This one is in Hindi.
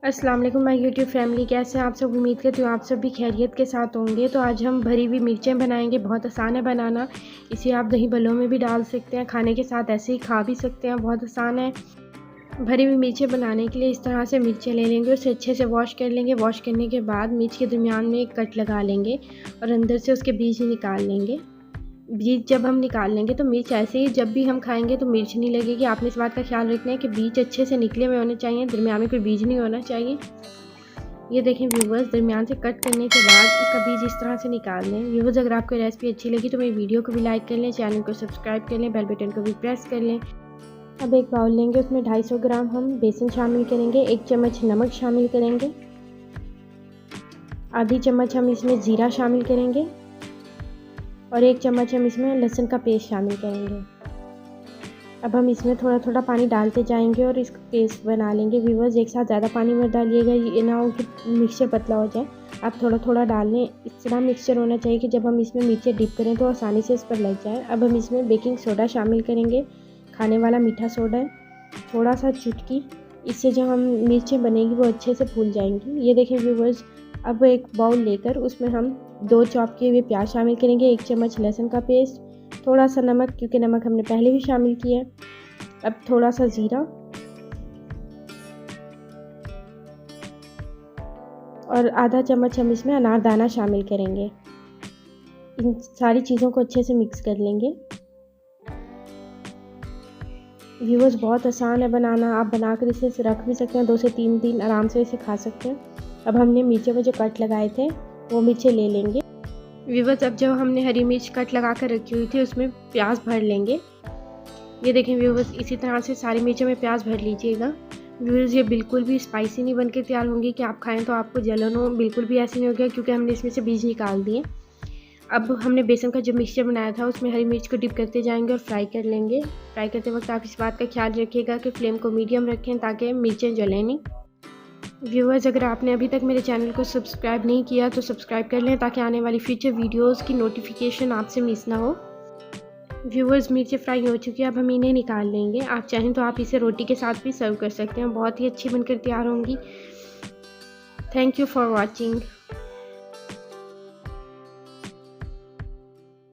अस्सलाम वालेकुम माय यूट्यूब फैमिली, कैसे हैं आप सब। उम्मीद करती हूँ आप सब भी खैरियत के साथ होंगे। तो आज हम भरी हुई मिर्चें बनाएंगे। बहुत आसान है बनाना। इसे आप दही बल्लों में भी डाल सकते हैं, खाने के साथ ऐसे ही खा भी सकते हैं, बहुत आसान है। भरी हुई मिर्चें बनाने के लिए इस तरह से मिर्चें ले लेंगे, उसे अच्छे से वॉश कर लेंगे। वॉश करने के बाद मिर्च के दरमियान में एक कट लगा लेंगे और अंदर से उसके बीज निकाल लेंगे। बीज जब हम निकाल लेंगे तो मिर्च ऐसे ही जब भी हम खाएंगे तो मिर्च नहीं लगेगी। आपने इस बात का ख्याल रखना है कि बीज अच्छे से निकले हुए होने चाहिए, दरमियान में कोई बीज नहीं होना चाहिए। ये देखें व्यूवर्स, दरमियान से कट करने के बाद इसका बीज इस तरह से निकाल लें। व्यूवर्स, अगर आपको रेसिपी अच्छी लगी तो मेरी वीडियो को भी लाइक कर लें, चैनल को सब्सक्राइब कर लें, बेल बटन को भी प्रेस कर लें। अब एक बाउल लेंगे, उसमें 250 ग्राम हम बेसन शामिल करेंगे, 1 चम्मच नमक शामिल करेंगे, आधी चम्मच हम इसमें ज़ीरा शामिल करेंगे और 1 चम्मच हम इसमें लहसुन का पेस्ट शामिल करेंगे। अब हम इसमें थोड़ा थोड़ा पानी डालते जाएंगे और इसका पेस्ट बना लेंगे। व्यूवर्स, एक साथ ज़्यादा पानी मत डालिएगा, ये ना हो कि मिक्सचर पतला हो जाए। आप थोड़ा थोड़ा डाल लें। इस तरह मिक्सचर होना चाहिए कि जब हम इसमें मिर्चें डिप करें तो आसानी से इस पर लग जाए। अब हम इसमें बेकिंग सोडा शामिल करेंगे, खाने वाला मीठा सोडा है, थोड़ा सा चुटकी। इससे जो हम मिर्चें बनेंगी वो अच्छे से फूल जाएंगी। ये देखें व्यूवर्स, अब एक बाउल लेकर उसमें हम 2 चॉप किए हुए प्याज शामिल करेंगे, 1 चम्मच लहसुन का पेस्ट, थोड़ा सा नमक, क्योंकि नमक हमने पहले भी शामिल किया है। अब थोड़ा सा ज़ीरा और आधा चम्मच हम इसमें अनारदाना शामिल करेंगे। इन सारी चीज़ों को अच्छे से मिक्स कर लेंगे। व्यूवर्स, बहुत आसान है बनाना। आप बनाकर इसे रख भी सकते हैं, 2 से 3 दिन आराम से इसे खा सकते हैं। अब हमने मिर्चों में जो कट लगाए थे वो मिर्चें ले लेंगे। व्यूवर्स, अब जो हमने हरी मिर्च कट लगा कर रखी हुई थी उसमें प्याज भर लेंगे। ये देखें व्यूवर्स, इसी तरह से सारी मिर्चों में प्याज भर लीजिएगा। व्यूवर्स, ये बिल्कुल भी स्पाइसी नहीं बनकर तैयार होंगी कि आप खाएं तो आपको जलन हो, बिल्कुल भी ऐसे नहीं होगा, क्योंकि हमने इसमें से बीज निकाल दिए। अब हमने बेसन का जो मिक्सचर बनाया था उसमें हरी मिर्च को डिप करते जाएंगे और फ्राई कर लेंगे। फ्राई करते वक्त आप इस बात का ख्याल रखिएगा कि फ्लेम को मीडियम रखें ताकि मिर्चें जलें नहीं। व्यूवर्स, अगर आपने अभी तक मेरे चैनल को सब्सक्राइब नहीं किया तो सब्सक्राइब कर लें ताकि आने वाली फ्यूचर वीडियोस की नोटिफिकेशन आपसे मिस ना हो। व्यूवर्स, मिर्चें फ्राई हो चुकी है, अब हम इन्हें निकाल लेंगे। आप चाहें तो आप इसे रोटी के साथ भी सर्व कर सकते हैं, बहुत ही अच्छी बनकर तैयार होंगी। Thank you for watching.